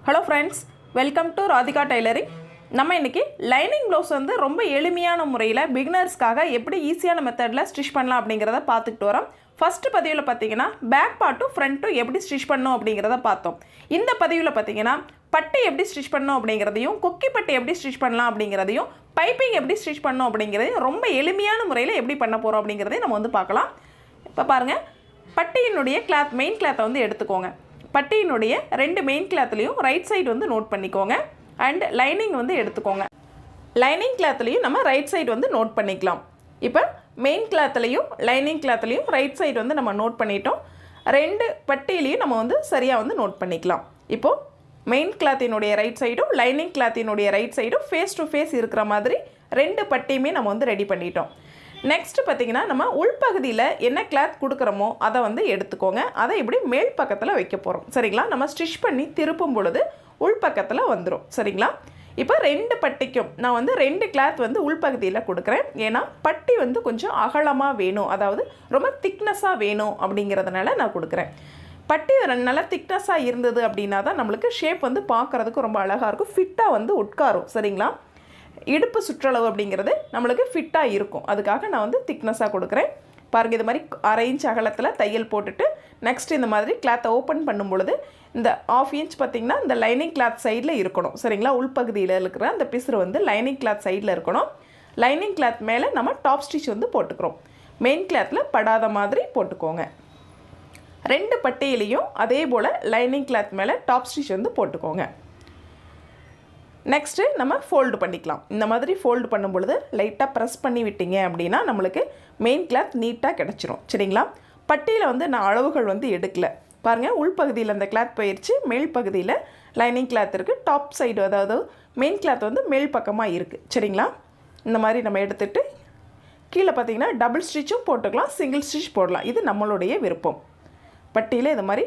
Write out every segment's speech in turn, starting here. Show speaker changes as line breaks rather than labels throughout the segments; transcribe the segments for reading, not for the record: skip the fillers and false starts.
Hello friends, welcome to Radhika Tailoring. நம்ம இன்னைக்கு lining blouse வந்து ரொம்ப எளிமையான முறையில் பிகினர்ஸ்க்காக எப்படி ஈஸியான மெத்தடில் ஸ்டிச் பண்ணலாம் அப்படிங்கிறத பார்த்துக்கிட்டு வரோம். ஃபர்ஸ்ட் பதிவில் பார்த்தீங்கன்னா பேக் பார்ட்டும் ஃப்ரண்ட்டும் எப்படி ஸ்டிச் பண்ணணும் அப்படிங்கிறத பார்த்தோம். இந்த பதிவில் பார்த்தீங்கன்னா பட்டி எப்படி ஸ்டிச் பண்ணணும் அப்படிங்கிறதையும் கொக்கி பட்டி எப்படி ஸ்டிச் பண்ணலாம் அப்படிங்கிறதையும் பைப்பிங் எப்படி ஸ்டிச் பண்ணணும் அப்படிங்கிறதையும் ரொம்ப எளிமையான முறையில் எப்படி பண்ண போகிறோம் அப்படிங்கிறதையும் நம்ம வந்து பார்க்கலாம். இப்போ பாருங்கள், பட்டியினுடைய கிளாத் மெயின் கிளாத்தை வந்து எடுத்துக்கோங்க. பட்டியினுடைய ரெண்டு மெயின் கிளாத்லையும் ரைட் சைடு வந்து நோட் பண்ணிக்கோங்க. அண்ட் லைனிங் வந்து எடுத்துக்கோங்க. லைனிங் கிளாத்லையும் நம்ம ரைட் சைடு வந்து நோட் பண்ணிக்கலாம். இப்போ மெயின் கிளாத்லையும் லைனிங் கிளாத்லையும் ரைட் சைடு வந்து நம்ம நோட் பண்ணிட்டோம். ரெண்டு பட்டியிலையும் நம்ம வந்து சரியாக வந்து நோட் பண்ணிக்கலாம். இப்போது மெயின் கிளாத்தினுடைய ரைட் சைடும் லைனிங் கிளாத்தினுடைய ரைட் சைடும் ஃபேஸ் டு ஃபேஸ் இருக்கிற மாதிரி ரெண்டு பட்டியுமே நம்ம வந்து ரெடி பண்ணிட்டோம். நெக்ஸ்ட்டு பார்த்திங்கன்னா, நம்ம உள்பகுதியில் என்ன கிளாத் கொடுக்குறோமோ அதை வந்து எடுத்துக்கோங்க. அதை இப்படி மேல் பக்கத்தில் வைக்க போகிறோம். சரிங்களா? நம்ம ஸ்டிச் பண்ணி திருப்பும் பொழுது உள்பக்கத்தில் வந்துடும். சரிங்களா? இப்போ ரெண்டு பட்டிக்கும் நான் வந்து ரெண்டு கிளாத் வந்து உள்பகுதியில் கொடுக்குறேன். ஏன்னா பட்டி வந்து கொஞ்சம் அகலமாக வேணும், அதாவது ரொம்ப திக்னஸாக வேணும் அப்படிங்கிறதுனால நான் கொடுக்குறேன். பட்டி நல்லா திக்னஸாக இருந்தது அப்படின்னா தான் நம்மளுக்கு ஷேப் வந்து பார்க்குறதுக்கு ரொம்ப அழகாக இருக்கும், ஃபிட்டாக வந்து உட்காரும். சரிங்களா? இடுப்பு சுற்றளவு அப்படிங்கிறது நம்மளுக்கு ஃபிட்டாக இருக்கும். அதுக்காக நான் வந்து திக்னஸாக கொடுக்குறேன். பாருங்கள், இது மாதிரி 1/2 இன்ச் அகலத்தில் தையல் போட்டுட்டு நெக்ஸ்ட் இந்த மாதிரி கிளாத்தை ஓப்பன் பண்ணும் பொழுது இந்த 1/2 இன்ச் பார்த்திங்கன்னா இந்த லைனிங் கிளாத் சைடில் இருக்கணும். சரிங்களா? உள்பகுதியில் இருக்கிற அந்த பிசுறு வந்து லைனிங் கிளாத் சைடில் இருக்கணும். லைனிங் கிளாத் மேலே நம்ம டாப் ஸ்டிச் வந்து போட்டுக்கிறோம். மெயின் கிளாத்தில் படாத மாதிரி போட்டுக்கோங்க. ரெண்டு பட்டியிலையும் அதே போல் லைனிங் கிளாத் மேலே டாப் ஸ்டிச் வந்து போட்டுக்கோங்க. நெக்ஸ்ட்டு நம்ம ஃபோல்டு பண்ணிக்கலாம். இந்த மாதிரி ஃபோல்டு பண்ணும் பொழுது லைட்டாக ப்ரெஸ் பண்ணி விட்டீங்க அப்படின்னா நம்மளுக்கு மெயின் கிளாத் நீட்டாக கிடச்சிரும். சரிங்களா? பட்டியில் வந்து நான் அளவுகள் வந்து எடுக்கலை. பாருங்கள், உள்பகுதியில் அந்த கிளாத் போயிடுச்சு, மேல் பகுதியில் லைனிங் கிளாத் இருக்குது. டாப் சைடு அதாவது மெயின் கிளாத் வந்து மேல் பக்கமாக இருக்குது. சரிங்களா? இந்த மாதிரி நம்ம எடுத்துகிட்டு கீழே பார்த்திங்கன்னா டபுள் ஸ்டிச்சும் போட்டுக்கலாம், சிங்கிள் ஸ்டிச் போடலாம். இது நம்மளுடைய விருப்பம். பட்டியில் இது மாதிரி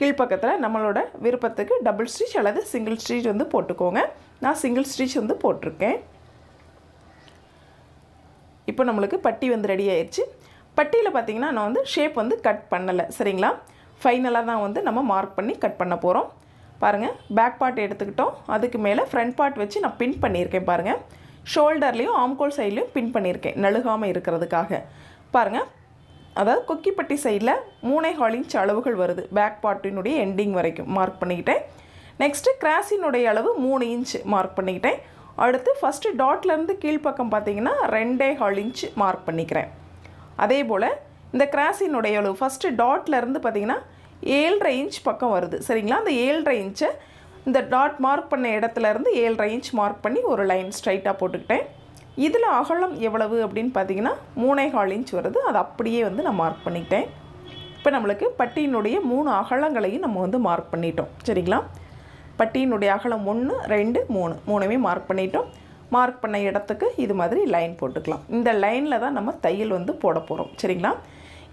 கீழ்ப்பக்கத்தில் நம்மளோட விருப்பத்துக்கு டபுள் ஸ்டிச் அல்லது சிங்கிள் ஸ்டிச் வந்து போட்டுக்கோங்க. நான் சிங்கிள் ஸ்டிச் வந்து போட்டிருக்கேன். இப்போ நம்மளுக்கு பட்டி வந்து ரெடி ஆயிடுச்சு. பட்டியில் பார்த்திங்கன்னா நான் வந்து ஷேப் வந்து கட் பண்ணலை. சரிங்களா? ஃபைனலாக தான் வந்து நம்ம மார்க் பண்ணி கட் பண்ண போகிறோம். பாருங்கள், பேக் பார்ட் எடுத்துக்கிட்டோம். அதுக்கு மேலே ஃப்ரண்ட் பார்ட் வச்சு நான் பின் பண்ணியிருக்கேன். பாருங்கள், ஷோல்டர்லேயும் ஆம்கோல் சைட்லேயும் பின் பண்ணியிருக்கேன், நழுகாமல் இருக்கிறதுக்காக. பாருங்கள், அதாவது கொக்கிப்பட்டி சைடில் 3.25 இன்ச் அளவுகள் வருது. பேக் பார்ட்டினுடைய எண்டிங் வரைக்கும் மார்க் பண்ணிக்கிட்டேன். நெக்ஸ்ட்டு கிராஸினுடைய அளவு 3 இன்ச் மார்க் பண்ணிக்கிட்டேன். அடுத்து ஃபஸ்ட்டு டாட்லேருந்து கீழ்ப்பக்கம் பார்த்திங்கன்னா 2.25 இன்ச் மார்க் பண்ணிக்கிறேன். அதே போல் இந்த கிராஸினுடைய அளவு ஃபஸ்ட்டு டாட்லேருந்து பார்த்திங்கன்னா 7.5 இன்ச் பக்கம் வருது. சரிங்களா? அந்த 7.5 இன்ச்சை இந்த டாட் மார்க் பண்ண இடத்துலேருந்து 7.5 இன்ச் மார்க் பண்ணி ஒரு லைன் ஸ்ட்ரைட்டாக போட்டுக்கிட்டேன். இதில் அகலம் எவ்வளவு அப்படின்னு பார்த்தீங்கன்னா 3.25 இன்ச் வருது. அது அப்படியே வந்து நான் மார்க் பண்ணிக்கிட்டேன். இப்போ நம்மளுக்கு பட்டியினுடைய 3 அகலங்களையும் நம்ம வந்து மார்க் பண்ணிட்டோம். சரிங்களா? பட்டியினுடைய அகலம் 1, 2, 3 மூணுமே மார்க் பண்ணிட்டோம். மார்க் பண்ண இடத்துக்கு இது மாதிரி லைன் போட்டுக்கலாம். இந்த லைனில் தான் நம்ம தையல் வந்து போட போகிறோம். சரிங்களா?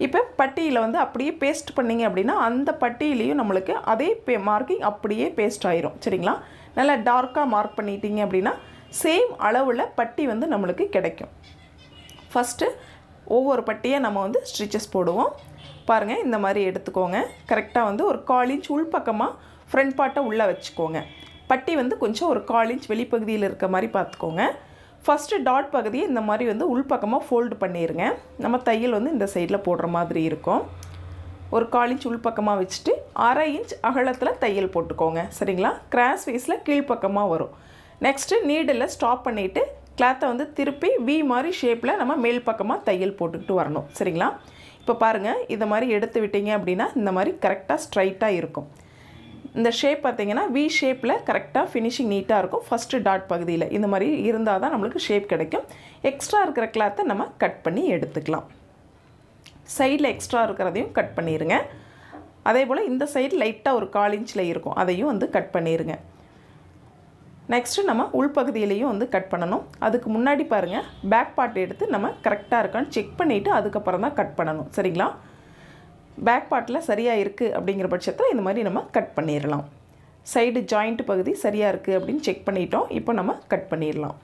இப்போ பட்டியில் வந்து அப்படியே பேஸ்ட் பண்ணிங்க அப்படின்னா அந்த பட்டியிலையும் நம்மளுக்கு அதே மார்க்கிங் அப்படியே பேஸ்ட் ஆயிரும். சரிங்களா? நல்லா டார்க்காக மார்க் பண்ணிட்டீங்க அப்படின்னா சேம் அளவில் பட்டி வந்து நம்மளுக்கு கிடைக்கும். ஃபஸ்ட்டு ஒவ்வொரு பட்டியை நம்ம வந்து ஸ்டிச்சஸ் போடுவோம். பாருங்கள், இந்த மாதிரி எடுத்துக்கோங்க. கரெக்டாக வந்து ஒரு 1/4 இன்ச் உள்பக்கமாக ஃப்ரண்ட் பார்ட்டை உள்ளே வச்சுக்கோங்க. பட்டி வந்து கொஞ்சம் ஒரு 1/4 இன்ச் வெளிப்பகுதியில் இருக்க மாதிரி பார்த்துக்கோங்க. ஃபஸ்ட்டு டாட் பகுதியை இந்த மாதிரி வந்து உள்பக்கமாக ஃபோல்டு பண்ணிடுங்க. நம்ம தையல் வந்து இந்த சைடில் போடுற மாதிரி இருக்கும். ஒரு 1/4 இன்ச் உள்பக்கமாக வச்சுட்டு 1/2 இன்ச் அகலத்தில் தையல் போட்டுக்கோங்க. சரிங்களா? கிராஸ் ஃபேஸில் கீழ்ப்பக்கமாக வரும். நெக்ஸ்ட்டு நீடில் ஸ்டாப் பண்ணிவிட்டு கிளாத்தை வந்து திருப்பி வி மாதிரி ஷேப்பில் நம்ம மேல் பக்கமாக தையல் போட்டுக்கிட்டு வரணும். சரிங்களா? இப்போ பாருங்கள், இதை மாதிரி எடுத்து விட்டீங்க அப்படின்னா இந்த மாதிரி கரெக்டாக ஸ்ட்ரைட்டாக இருக்கும். இந்த ஷேப் பார்த்திங்கன்னா வி ஷேப்பில் கரெக்டாக ஃபினிஷிங் நீட்டாக இருக்கும். ஃபஸ்ட்டு டாட் பகுதியில் இந்த மாதிரி இருந்தால் தான் நம்மளுக்கு ஷேப் கிடைக்கும். எக்ஸ்ட்ரா இருக்கிற கிளாத்தை நம்ம கட் பண்ணி எடுத்துக்கலாம். சைடில் எக்ஸ்ட்ரா இருக்கிறதையும் கட் பண்ணிடுங்க. அதே போல் இந்த சைடு லைட்டாக ஒரு 1/4 இன்ச்சில் இருக்கும், அதையும் வந்து கட் பண்ணிடுங்க. நெக்ஸ்ட்டு நம்ம உள்பகுதியிலையும் வந்து கட் பண்ணணும். அதுக்கு முன்னாடி பாருங்கள், பேக் பார்ட் எடுத்து நம்ம கரெக்டாக இருக்கான்னு செக் பண்ணிவிட்டு அதுக்கப்புறம் தான் கட் பண்ணணும். சரிங்களா? பேக் பார்ட்டில் சரியாக இருக்குது அப்படிங்கிற பட்சத்தில் இந்த மாதிரி நம்ம கட் பண்ணிடலாம். சைடு ஜாயிண்ட் பகுதி சரியாக இருக்குது அப்படின்னு செக் பண்ணிட்டோம். இப்போ நம்ம கட் பண்ணிடலாம்.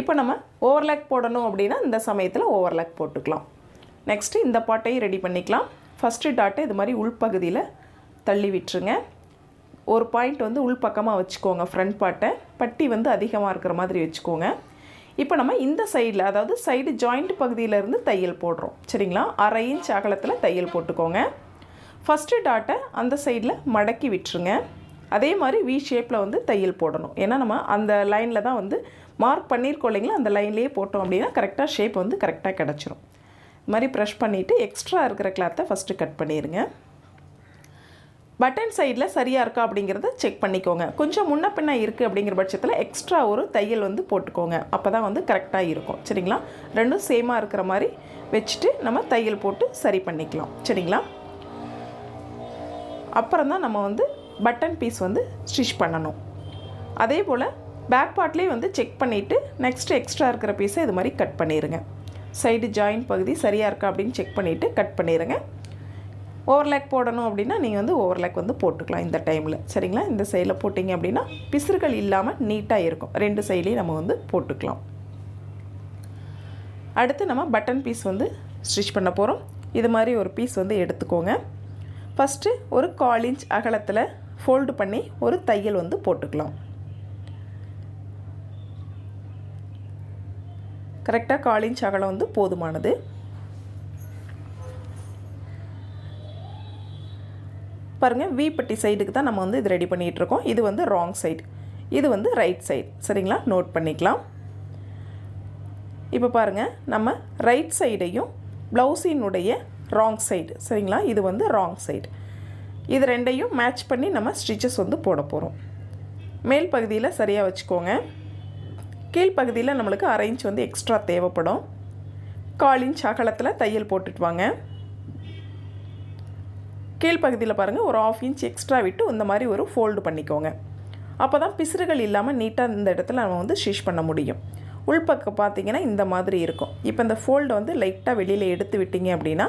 இப்போ நம்ம ஓவர்லாக் போடணும் அப்படின்னா இந்த சமயத்தில் ஓவர்லாக் போட்டுக்கலாம். நெக்ஸ்ட்டு இந்த பார்ட்டையும் ரெடி பண்ணிக்கலாம். ஃபஸ்ட்டு டாட்டை இது மாதிரி உள்பகுதியில் தள்ளி விட்டுருங்க. ஒரு பாயிண்ட் வந்து உள் பக்கமாக வச்சுக்கோங்க. ஃப்ரண்ட் பார்ட்டை பட்டி வந்து அதிகமாக இருக்கிற மாதிரி வச்சுக்கோங்க. இப்போ நம்ம இந்த சைடில், அதாவது சைடு ஜாயிண்ட் பகுதியிலேருந்து தையல் போடுறோம். சரிங்களா? 1/2 இன்ச் அகலத்தில் தையல் போட்டுக்கோங்க. ஃபஸ்ட்டு டாட்டை அந்த சைடில் மடக்கி விட்டுருங்க. அதே மாதிரி வி ஷேப்பில் வந்து தையல் போடணும். ஏன்னா நம்ம அந்த லைனில் தான் வந்து மார்க் பண்ணியிருக்கோம் இல்லைங்களா, அந்த லைன்லேயே போட்டோம் அப்படின்னா கரெக்டாக ஷேப் வந்து கரெக்டாக கிடச்சிரும். இது மாதிரி ப்ரெஷ் பண்ணிவிட்டு எக்ஸ்ட்ரா இருக்கிற கிளாத்தை ஃபஸ்ட்டு கட் பண்ணிடுங்க. பட்டன் சைடில் சரியாக இருக்கா அப்படிங்கிறத செக் பண்ணிக்கோங்க. கொஞ்சம் முன்ன பின்ன இருக்குது அப்படிங்கிற பட்சத்தில் எக்ஸ்ட்ரா ஒரு தையல் வந்து போட்டுக்கோங்க. அப்போ தான் வந்து கரெக்டாக இருக்கும். சரிங்களா? ரெண்டும் சேமாக இருக்கிற மாதிரி வச்சுட்டு நம்ம தையல் போட்டு சரி பண்ணிக்கலாம். சரிங்களா? அப்புறம் தான் நம்ம வந்து பட்டன் பீஸ் வந்து ஸ்டிச் பண்ணணும். அதே போல் பேக் பார்ட்லேயே வந்து செக் பண்ணிவிட்டு நெக்ஸ்ட்டு எக்ஸ்ட்ரா இருக்கிற பீஸை இது மாதிரி கட் பண்ணிடுங்க. சைடு ஜாயிண்ட் பகுதி சரியாக இருக்கா அப்படின்னு செக் பண்ணிவிட்டு கட் பண்ணிடுங்க. ஓவர்லேக் போடணும் அப்படின்னா நீங்கள் வந்து ஓவர்லேக் வந்து போட்டுக்கலாம் இந்த டைமில். சரிங்களா? இந்த சைடில் போட்டிங்க அப்படின்னா பிசுறுகள் இல்லாமல் நீட்டாக இருக்கும். 2 சைட்லேயும் நம்ம வந்து போட்டுக்கலாம். அடுத்து நம்ம பட்டன் பீஸ் வந்து ஸ்டிச் பண்ண போகிறோம். இது மாதிரி ஒரு பீஸ் வந்து எடுத்துக்கோங்க. ஃபஸ்ட்டு ஒரு 1/4 இன்ச் அகலத்தில் ஃபோல்டு பண்ணி ஒரு தையல் வந்து போட்டுக்கலாம். கரெக்டாக 1/4 இன்ச் அகலம் வந்து போதுமானது. பாருங்கள், வி பட்டி சைடுக்கு தான் நம்ம வந்து இது ரெடி பண்ணிகிட்ருக்கோம். இது வந்து ராங் சைடு, இது வந்து ரைட் சைடு. சரிங்களா? நோட் பண்ணிக்கலாம். இப்போ பாருங்கள், நம்ம ரைட் சைடையும் ப்ளவுஸினுடைய ராங் சைடு, சரிங்களா, இது வந்து ராங் சைடு, இது ரெண்டையும் மேட்ச் பண்ணி நம்ம ஸ்டிச்சஸ் வந்து போட போகிறோம். மேல் பகுதியில் சரியாக வச்சுக்கோங்க. கீழ்ப்பகுதியில் நம்மளுக்கு 1/2 இன்ச் வந்து எக்ஸ்ட்ரா தேவைப்படும். 1/4 இன்ச் அகலத்தில் தையல் போட்டுட்டு வாங்க. கீழ்ப்பகுதியில் பாருங்கள், ஒரு 1/2 இன்ச் எக்ஸ்ட்ரா விட்டு இந்த மாதிரி ஒரு ஃபோல்டு பண்ணிக்கோங்க. அப்போ தான் பிசுறுகள் இல்லாமல் நீட்டாக இந்த இடத்துல நம்ம வந்து ஸ்டிச் பண்ண முடியும். உள்பக்கம் பார்த்திங்கன்னா இந்த மாதிரி இருக்கும். இப்போ இந்த ஃபோல்டை வந்து லைட்டாக வெளியில் எடுத்து விட்டீங்க அப்படின்னா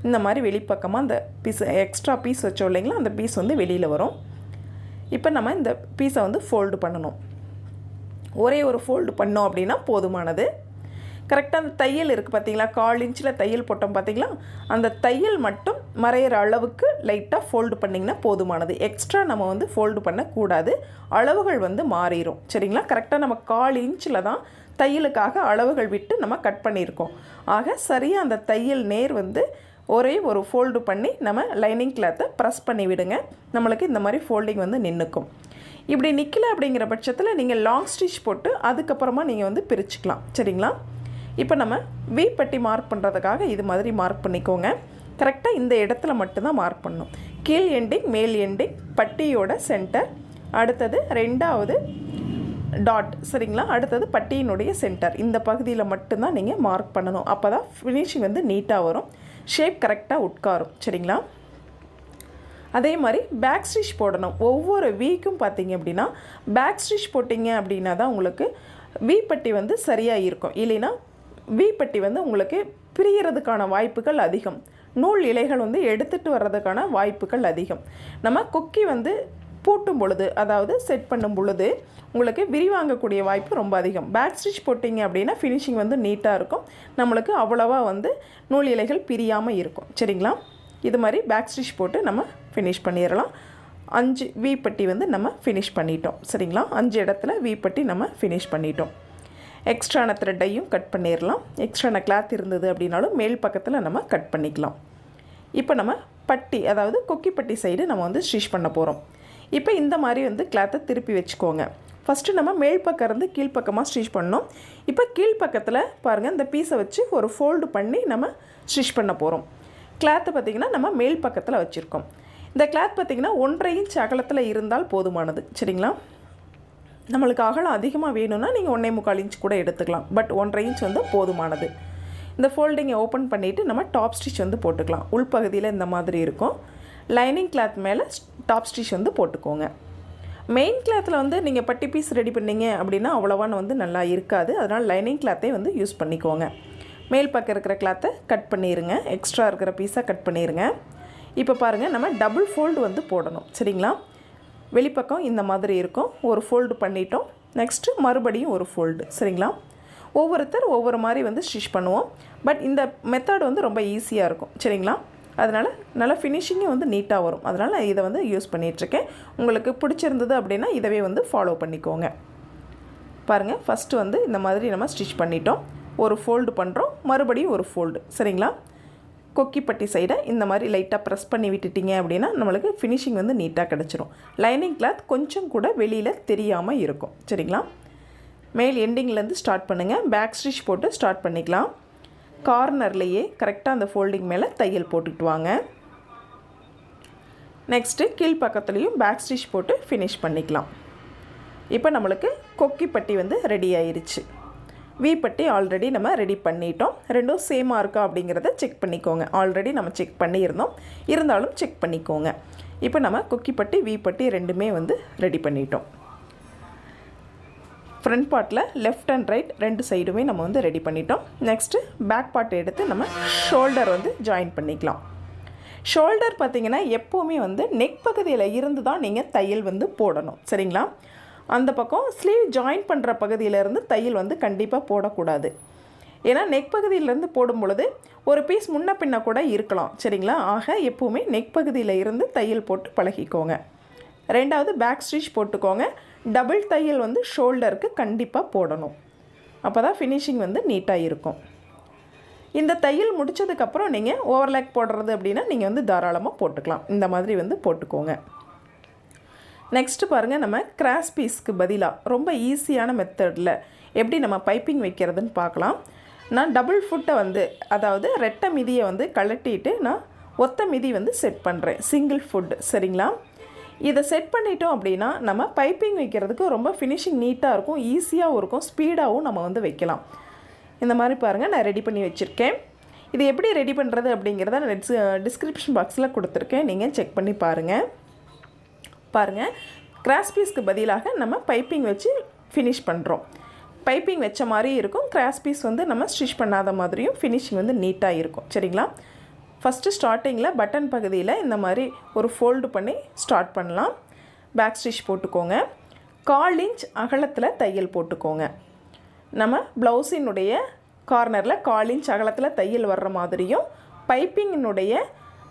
இந்த மாதிரி வெளிப்பக்கமாக அந்த பீஸ் எக்ஸ்ட்ரா பீஸ் வச்சோம் இல்லைங்களா, அந்த பீஸ் வந்து வெளியில் வரும். இப்போ நம்ம இந்த பீஸை வந்து ஃபோல்டு பண்ணணும். ஒரே ஒரு ஃபோல்டு பண்ணோம் அப்படின்னா போதுமானது. கரெக்டாக அந்த தையல் இருக்குது பார்த்தீங்களா, 1/4 இன்ச்சில் தையல் போட்டோம் பார்த்தீங்களா, அந்த தையல் மட்டும் மறையிற அளவுக்கு லைட்டாக ஃபோல்டு பண்ணிங்கன்னா போதுமானது. எக்ஸ்ட்ரா நம்ம வந்து ஃபோல்டு பண்ணக்கூடாது, அளவுகள் வந்து மாறிடும். சரிங்களா? கரெக்டாக நம்ம 1/4 இன்ச்சில் தான் தையலுக்காக அளவுகள் விட்டு நம்ம கட் பண்ணியிருக்கோம். ஆக சரியாக அந்த தையல் நேர் வந்து ஒரே ஒரு ஃபோல்டு பண்ணி நம்ம லைனிங் கிளாத்தை ப்ரெஸ் பண்ணி விடுங்க. நம்மளுக்கு இந்த மாதிரி ஃபோல்டிங் வந்து நின்றுக்கும். இப்படி நிற்கல அப்படிங்கிற பட்சத்தில் நீங்கள் லாங் ஸ்டிச் போட்டு அதுக்கப்புறமா நீங்கள் வந்து பிரிச்சுக்கலாம். சரிங்களா? இப்போ நம்ம வி பட்டி மார்க் பண்ணுறதுக்காக இது மாதிரி மார்க் பண்ணிக்கோங்க. கரெக்டாக இந்த இடத்துல மட்டும்தான் மார்க் பண்ணணும். கீழ் எண்டிங், மேல் எண்டிங், பட்டியோட சென்டர், அடுத்தது 2வது டாட். சரிங்களா? அடுத்தது பட்டியினுடைய சென்டர். இந்த பகுதியில் மட்டும்தான் நீங்கள் மார்க் பண்ணணும். அப்போ தான் ஃபினிஷிங் வந்து நீட்டாக வரும், ஷேப் கரெக்டாக உட்காரும். சரிங்களா? அதே மாதிரி பேக் ஸ்டிச் போடணும். ஒவ்வொரு வீக்கும் பார்த்தீங்க அப்படின்னா பேக் ஸ்டிச் போட்டிங்க அப்படின்னா தான் உங்களுக்கு வி பட்டி வந்து சரியாக இருக்கும். இல்லைன்னா வி பட்டி வந்து உங்களுக்கு பிரியறதுக்கான வாய்ப்புகள் அதிகம். நூல் இலைகள் வந்து எடுத்துகிட்டு வர்றதுக்கான வாய்ப்புகள் அதிகம். நம்ம கொக்கி வந்து பூட்டும் பொழுது, அதாவது செட் பண்ணும் பொழுது உங்களுக்கு விரிவாங்கக்கூடிய வாய்ப்பு ரொம்ப அதிகம். பேக் ஸ்டிச் போட்டிங்க அப்படின்னா ஃபினிஷிங் வந்து நீட்டாக இருக்கும். நம்மளுக்கு அவ்வளோவா வந்து நூல் இலைகள் பிரியாமல் இருக்கும். சரிங்களா? இது மாதிரி பேக் ஸ்டிச் போட்டு நம்ம ஃபினிஷ் பண்ணிடலாம். 5 வி பட்டி வந்து நம்ம ஃபினிஷ் பண்ணிட்டோம். சரிங்களா? 5 இடத்துல வி பட்டி நம்ம ஃபினிஷ் பண்ணிட்டோம். எக்ஸ்ட்ரான த்ரெட்டையும் கட் பண்ணிடலாம். எக்ஸ்ட்ரான கிளாத் இருந்தது அப்படின்னாலும் மேல் பக்கத்தில் நம்ம கட் பண்ணிக்கலாம். இப்போ நம்ம பட்டி, அதாவது கொக்கி பட்டி சைடு நம்ம வந்து ஸ்டிச் பண்ண போகிறோம். இப்போ இந்த மாதிரி வந்து கிளாத்தை திருப்பி வச்சுக்கோங்க. ஃபஸ்ட்டு நம்ம மேல் பக்கம் இருந்து கீழ்ப்பக்கமாக ஸ்டிச் பண்ணோம். இப்போ கீழ்ப்பக்கத்தில் பாருங்கள், இந்த பீஸை வச்சு ஒரு ஃபோல்டு பண்ணி நம்ம ஸ்டிச் பண்ண போகிறோம். கிளாத்தை பார்த்திங்கன்னா நம்ம மேல் பக்கத்தில் வச்சுருக்கோம். இந்த கிளாத் பார்த்திங்கன்னா 1.5 இன்ச் அகலத்தில் இருந்தால் போதுமானது. சரிங்களா? நம்மளுக்கு அகலம் அதிகமாக வேணும்னா நீங்கள் 1.25 இன்ச் கூட எடுத்துக்கலாம். பட் 1.5 இன்ச் வந்து போதுமானது. இந்த ஃபோல்டிங்கை ஓப்பன் பண்ணிவிட்டு நம்ம டாப் ஸ்டிச் வந்து போட்டுக்கலாம். உள்பகுதியில் இந்த மாதிரி இருக்கும். லைனிங் கிளாத் மேலே டாப் ஸ்டிச் வந்து போட்டுக்கோங்க. மெயின் கிளாத்தில் வந்து நீங்கள் பட்டி பீஸ் ரெடி பண்ணிங்க அப்படின்னா அவ்வளோவான்னு வந்து நல்லா இருக்காது. அதனால் லைனிங் கிளாத்தே வந்து யூஸ் பண்ணிக்கோங்க. மேல் பக்கம் இருக்கிற கிளாத்தை கட் பண்ணிடுங்க. எக்ஸ்ட்ரா இருக்கிற பீஸாக கட் பண்ணிடுங்க. இப்போ பாருங்கள், நம்ம டபுள் ஃபோல்டு வந்து போடணும். சரிங்களா? வெளிப்பக்கம் இந்த மாதிரி இருக்கும். ஒரு ஃபோல்டு பண்ணிட்டோம். நெக்ஸ்ட்டு மறுபடியும் ஒரு ஃபோல்டு. சரிங்களா? ஒவ்வொருத்தர் ஒவ்வொரு மாதிரி வந்து ஸ்டிச் பண்ணுவோம். பட் இந்த மெத்தட் வந்து ரொம்ப ஈஸியாக இருக்கும். சரிங்களா? அதனால் நல்லா ஃபினிஷிங்கும் வந்து நீட்டாக வரும். அதனால் நான் இதை வந்து யூஸ் பண்ணிகிட்ருக்கேன். உங்களுக்கு பிடிச்சிருந்தது அப்படின்னா இதவே வந்து ஃபாலோ பண்ணிக்கோங்க. பாருங்கள், ஃபஸ்ட்டு வந்து இந்த மாதிரி நம்ம ஸ்டிச் பண்ணிட்டோம். ஒரு ஃபோல்டு பண்ணுறோம், மறுபடியும் ஒரு ஃபோல்டு. சரிங்களா? கொக்கி பட்டி சைடை இந்த மாதிரி லைட்டாக ப்ரெஸ் பண்ணி விட்டுட்டிங்க அப்படின்னா நம்மளுக்கு ஃபினிஷிங் வந்து நீட்டாக கிடச்சிரும். லைனிங் கிளாத் கொஞ்சம் கூட வெளியில் தெரியாமல் இருக்கும். சரிங்களா? மேல் எண்டிங்லேருந்து ஸ்டார்ட் பண்ணுங்கள். பேக் ஸ்டிச் போட்டு ஸ்டார்ட் பண்ணிக்கலாம். கார்னர்லேயே கரெக்டாக அந்த ஃபோல்டிங் மேலே தையல் போட்டுக்கிட்டு வாங்க. நெக்ஸ்ட்டு கீழ் பக்கத்துலேயும் பேக் ஸ்டிச் போட்டு ஃபினிஷ் பண்ணிக்கலாம். இப்போ நம்மளுக்கு கொக்கி பட்டி வந்து ரெடி ஆயிருச்சு. வி பட்டி ஆல்ரெடி நம்ம ரெடி பண்ணிட்டோம். ரெண்டும் சேமாக இருக்கா அப்படிங்கிறத செக் பண்ணிக்கோங்க. ஆல்ரெடி நம்ம செக் பண்ணியிருந்தோம், இருந்தாலும் செக் பண்ணிக்கோங்க. இப்போ நம்ம கொக்கி பட்டி வி பட்டி ரெண்டுமே வந்து ரெடி பண்ணிட்டோம். ஃப்ரண்ட் பார்ட்டில் லெஃப்ட் அண்ட் ரைட் ரெண்டு சைடுமே நம்ம வந்து ரெடி பண்ணிட்டோம். நெக்ஸ்ட்டு பேக் பார்ட் எடுத்து நம்ம ஷோல்டர் வந்து ஜாயின் பண்ணிக்கலாம். ஷோல்டர் பார்த்திங்கன்னா எப்போவுமே வந்து நெக் பகுதியில் இருந்து தான் நீங்கள் தையல் வந்து போடணும். சரிங்களா? அந்த பக்கம் ஸ்லீவ் ஜாயின் பண்ணுற பகுதியிலேருந்து தையல் வந்து கண்டிப்பாக போடக்கூடாது. ஏன்னா நெக் பகுதியிலேருந்து போடும் பொழுது ஒரு பீஸ் முன்ன பின்ன கூட இருக்கலாம். சரிங்களா? ஆக எப்போவுமே நெக் பகுதியில் இருந்து தையல் போட்டு பழகிக்கோங்க. ரெண்டாவது பேக் ஸ்டிச் போட்டுக்கோங்க. டபுள் தையல் வந்து ஷோல்டருக்கு கண்டிப்பாக போடணும். அப்போ தான் ஃபினிஷிங் வந்து நீட்டாக இருக்கும். இந்த தையல் முடித்ததுக்கப்புறம் நீங்கள் ஓவர்லாக் போடுறது அப்படின்னா நீங்கள் வந்து தாராளமாக போட்டுக்கலாம். இந்த மாதிரி வந்து போட்டுக்கோங்க. நெக்ஸ்ட்டு பாருங்கள், நம்ம கிராஸ் பீஸ்க்கு பதிலாக ரொம்ப ஈஸியான மெத்தடில் எப்படி நம்ம பைப்பிங் வைக்கிறதுன்னு பார்க்கலாம். நான் டபுள் ஃபுட்டை வந்து, அதாவது ரெட்டை மிதியை வந்து கழட்டிட்டு நான் ஒத்த மிதி வந்து செட் பண்ணுறேன். Single food. சரிங்களா? இதை செட் பண்ணிட்டோம் அப்படின்னா நம்ம பைப்பிங் வைக்கிறதுக்கு ரொம்ப ஃபினிஷிங் நீட்டாக இருக்கும், ஈஸியாகவும் இருக்கும், ஸ்பீடாகவும் நம்ம வந்து வைக்கலாம். இந்த மாதிரி பாருங்கள், நான் ரெடி பண்ணி வச்சுருக்கேன். இது எப்படி ரெடி பண்ணுறது அப்படிங்கிறத நான் டிஸ்கிரிப்ஷன் பாக்ஸில் கொடுத்துருக்கேன், நீங்கள் செக் பண்ணி பாருங்கள். கிராஸ் பீஸ்க்கு பதிலாக நம்ம பைப்பிங் வச்சு ஃபினிஷ் பண்ணுறோம். பைப்பிங் வச்ச மாதிரி இருக்கும், கிராஸ் பீஸ் வந்து நம்ம ஸ்டிச் பண்ணாத மாதிரியும் ஃபினிஷிங் வந்து நீட்டாக இருக்கும். சரிங்களா? ஃபஸ்ட்டு ஸ்டார்டிங்கில் பட்டன் பகுதியில் இந்த மாதிரி ஒரு ஃபோல்டு பண்ணி ஸ்டார்ட் பண்ணலாம். பேக் ஸ்டிச் போட்டுக்கோங்க. 1/4 இன்ச் அகலத்தில் தையல் போட்டுக்கோங்க. நம்ம ப்ளவுஸினுடைய கார்னரில் 1/4 இன்ச் அகலத்தில் தையல் வர்ற மாதிரியும் பைப்பிங்கினுடைய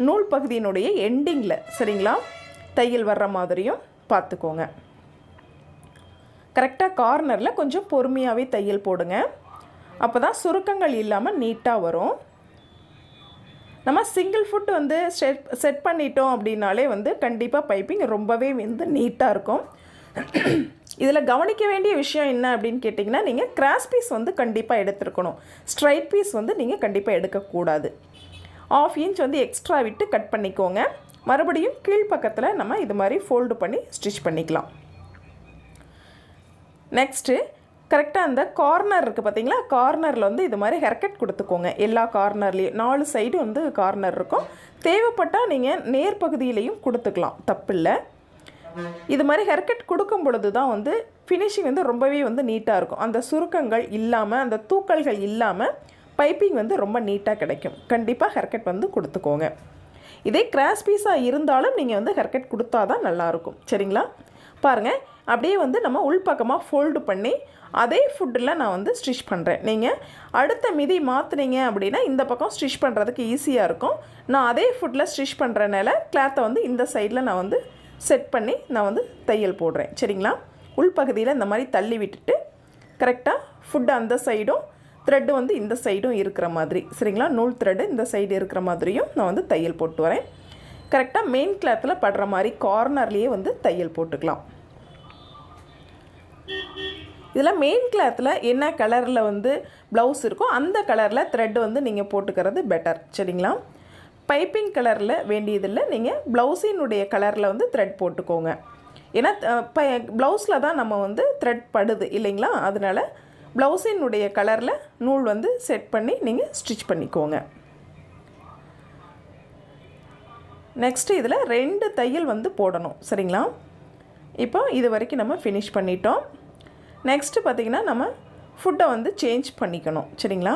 நூல் பகுதியினுடைய எண்டிங்கில், சரிங்களா, தையல் வர்ற மாதிரியும் பார்த்துக்கோங்க. கரெக்டாக கார்னரில் கொஞ்சம் பொறுமையாகவே தையல் போடுங்க. அப்போ தான் சுருக்கங்கள் இல்லாமல் நீட்டாக வரும். நம்ம சிங்கிள் ஃபுட் வந்து செட் பண்ணிட்டோம் அப்படின்னாலே வந்து கண்டிப்பாக பைப்பிங் ரொம்பவே வந்து நீட்டாக இருக்கும். இதில் கவனிக்க வேண்டிய விஷயம் என்ன அப்படின்னு கேட்டிங்கன்னா, நீங்கள் கிராஸ் பீஸ் வந்து கண்டிப்பாக எடுத்துருக்கணும். ஸ்ட்ரைட் பீஸ் வந்து நீங்கள் கண்டிப்பாக எடுக்கக்கூடாது. 1/2 இன்ச் வந்து எக்ஸ்ட்ரா விட்டு கட் பண்ணிக்கோங்க. மறுபடியும் கீழ்ப்பக்கத்தில் நம்ம இது மாதிரி ஃபோல்டு பண்ணி ஸ்டிச் பண்ணிக்கலாம். நெக்ஸ்ட்டு கரெக்டாக அந்த கார்னர் இருக்குது பார்த்தீங்களா, கார்னரில் வந்து இது மாதிரி ஹேர்கட் கொடுத்துக்கோங்க. எல்லா கார்னர்லேயும் 4 சைடு வந்து கார்னர் இருக்கும். தேவைப்பட்டால் நீங்கள் நேர் பகுதியிலையும் கொடுத்துக்கலாம், தப்பில்லை. இது மாதிரி ஹேர்கட் கொடுக்கும் பொழுது தான் வந்து ஃபினிஷிங் வந்து ரொம்பவே வந்து நீட்டாக இருக்கும். அந்த சுருக்கங்கள் இல்லாமல், அந்த தூக்கல்கள் இல்லாமல் பைப்பிங் வந்து ரொம்ப நீட்டாக கிடைக்கும். கண்டிப்பாக ஹேர்கட் வந்து கொடுத்துக்கோங்க. இதே கிராஸ் பீஸாக இருந்தாலும் நீங்கள் வந்து ஹேர்கட் கொடுத்தா தான் நல்லாயிருக்கும். சரிங்களா? பாருங்கள், அப்படியே வந்து நம்ம உள்பக்கமாக ஃபோல்டு பண்ணி அதே ஃபுட்டில் நான் வந்து ஸ்டிச் பண்ணுறேன். நீங்கள் அடுத்த மிதி மாற்றுனீங்க அப்படின்னா இந்த பக்கம் ஸ்டிச் பண்ணுறதுக்கு ஈஸியாக இருக்கும். நான் அதே ஃபுட்டில் ஸ்டிச் பண்ணுறனால கிளாத்தை வந்து இந்த சைடில் நான் வந்து செட் பண்ணி நான் வந்து தையல் போடுறேன். சரிங்களா? உள்பகுதியில் இந்த மாதிரி தள்ளி விட்டுட்டு கரெக்டாக ஃபுட்டு அந்த சைடும் த்ரெட்டு வந்து இந்த சைடும் இருக்கிற மாதிரி, சரிங்களா, நூல் த்ரெட்டு இந்த சைடு இருக்கிற மாதிரியும் நான் வந்து தையல் போட்டு வரேன். கரெக்டாக மெயின் கிளாத்தில் படுற மாதிரி கார்னர்லேயே வந்து தையல் போட்டுக்கலாம். இதில் மெயின் கிளாத்தில் என்ன கலரில் வந்து ப்ளவுஸ் இருக்கோ அந்த கலரில் த்ரெட் வந்து நீங்கள் போட்டுக்கிறது பெட்டர். சரிங்களா? பைப்பிங் கலரில் வேண்டியதில்லை, நீங்கள் ப்ளவுஸினுடைய கலரில் வந்து த்ரெட் போட்டுக்கோங்க. ஏன்னா ப்ளவுஸில் தான் நம்ம வந்து த்ரெட் படுது இல்லைங்களா, அதனால் ப்ளவுஸினுடைய கலரில் நூல் வந்து செட் பண்ணி நீங்கள் ஸ்டிச் பண்ணிக்கோங்க. நெக்ஸ்ட்டு இதில் 2 தையல் வந்து போடணும். சரிங்களா? இப்போ இது வரைக்கும் நம்ம ஃபினிஷ் பண்ணிட்டோம். நெக்ஸ்ட்டு பார்த்திங்கன்னா நம்ம ஃபுட்டை வந்து சேஞ்ச் பண்ணிக்கணும். சரிங்களா?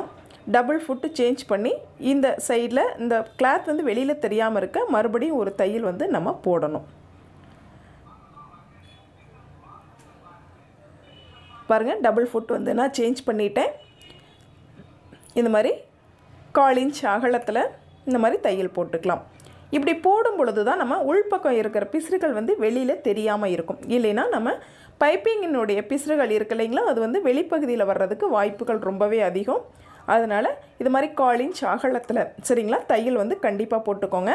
டபுள் ஃபுட்டு சேஞ்ச் பண்ணி இந்த சைடில் இந்த கிளாத் வந்து வெளியில் தெரியாமல் இருக்க மறுபடியும் ஒரு தையல் வந்து நம்ம போடணும். பாருங்கள், டபுள் ஃபுட் வந்து நான் சேஞ்ச் பண்ணிட்டேன். இந்த மாதிரி 1/4 இன்ச் அகலத்தில் இந்த மாதிரி தையல் போட்டுக்கலாம். இப்படி போடும் பொழுது தான் நம்ம உள்பக்கம் இருக்கிற பிசுறுகள் வந்து வெளியில் தெரியாமல் இருக்கும். இல்லைன்னா நம்ம பைப்பிங்கினுடைய பிசுறுகள் இருக்கு இல்லைங்களா, அது வந்து வெளிப்பகுதியில் வர்றதுக்கு வாய்ப்புகள் ரொம்பவே அதிகம். அதனால் இது மாதிரி 1/4 இன்ச் அகலத்தில் சரிங்களா தையல் வந்து கண்டிப்பாக போட்டுக்கோங்க.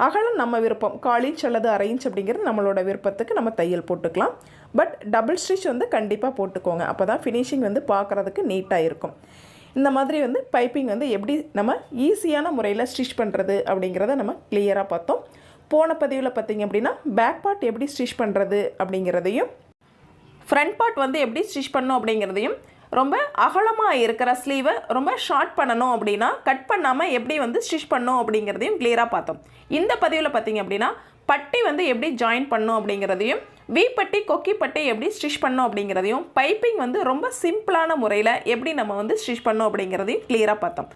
அகலம் நம்ம விருப்பம், 1/4 இன்ச் அல்லது 1/2 இன்ச் அப்படிங்கிறது நம்மளோட விருப்பத்துக்கு நம்ம தையல் போட்டுக்கலாம். பட் டபுள் ஸ்டிச் வந்து கண்டிப்பாக போட்டுக்கோங்க. அப்போ தான் ஃபினிஷிங் வந்து பார்க்குறதுக்கு நீட்டாக இருக்கும். இந்த மாதிரி வந்து பைப்பிங் வந்து எப்படி நம்ம ஈஸியான முறையில் ஸ்டிச் பண்ணுறது அப்படிங்கிறத நம்ம கிளியராக பார்த்தோம். போன பதிவில் பார்த்திங்க அப்படின்னா பேக் பார்ட் எப்படி ஸ்டிச் பண்ணுறது அப்படிங்கிறதையும் ஃப்ரண்ட் பார்ட் வந்து எப்படி ஸ்டிச் பண்ணணும் அப்படிங்கிறதையும் ரொம்ப அகலமாக இருக்கிற ஸ்லீவை ரொம்ப ஷார்ட் பண்ணணும் அப்படின்னா கட் பண்ணாமல் எப்படி வந்து ஸ்டிச் பண்ணணும் அப்படிங்கிறதையும் கிளியராக பார்த்தோம். இந்த பதிவில் பார்த்திங்க அப்படின்னா பட்டி வந்து எப்படி ஜாயின் பண்ணணும் அப்படிங்கிறதையும் வி பட்டி கொக்கி பட்டி எப்படி ஸ்டிச் பண்ணணும் அப்படிங்கிறதையும் பைப்பிங் வந்து ரொம்ப சிம்பிளான முறையில் எப்படி நம்ம வந்து ஸ்டிச் பண்ணணும் அப்படிங்கிறதையும் கிளியராக பார்த்தோம்.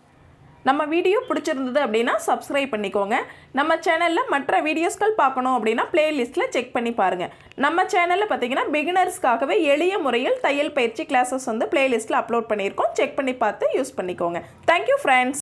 நம்ம வீடியோ பிடிச்சிருந்தது அப்படின்னா சப்ஸ்கிரைப் பண்ணிக்கோங்க. நம்ம சேனலில் மற்ற வீடியோஸ்கள் பார்க்கணும் அப்படின்னா பிளேலிஸ்ட்டில் செக் பண்ணி பாருங்கள். நம்ம சேனலில் பார்த்தீங்கன்னா பிகினர்ஸ்க்காகவே எளிய முறையில் தையல் பயிற்சி கிளாஸஸ் வந்து பிளேலிஸ்ட்டில் அப்லோட் பண்ணியிருக்கோம். செக் பண்ணி பார்த்து யூஸ் பண்ணிக்கோங்க. Thank you friends.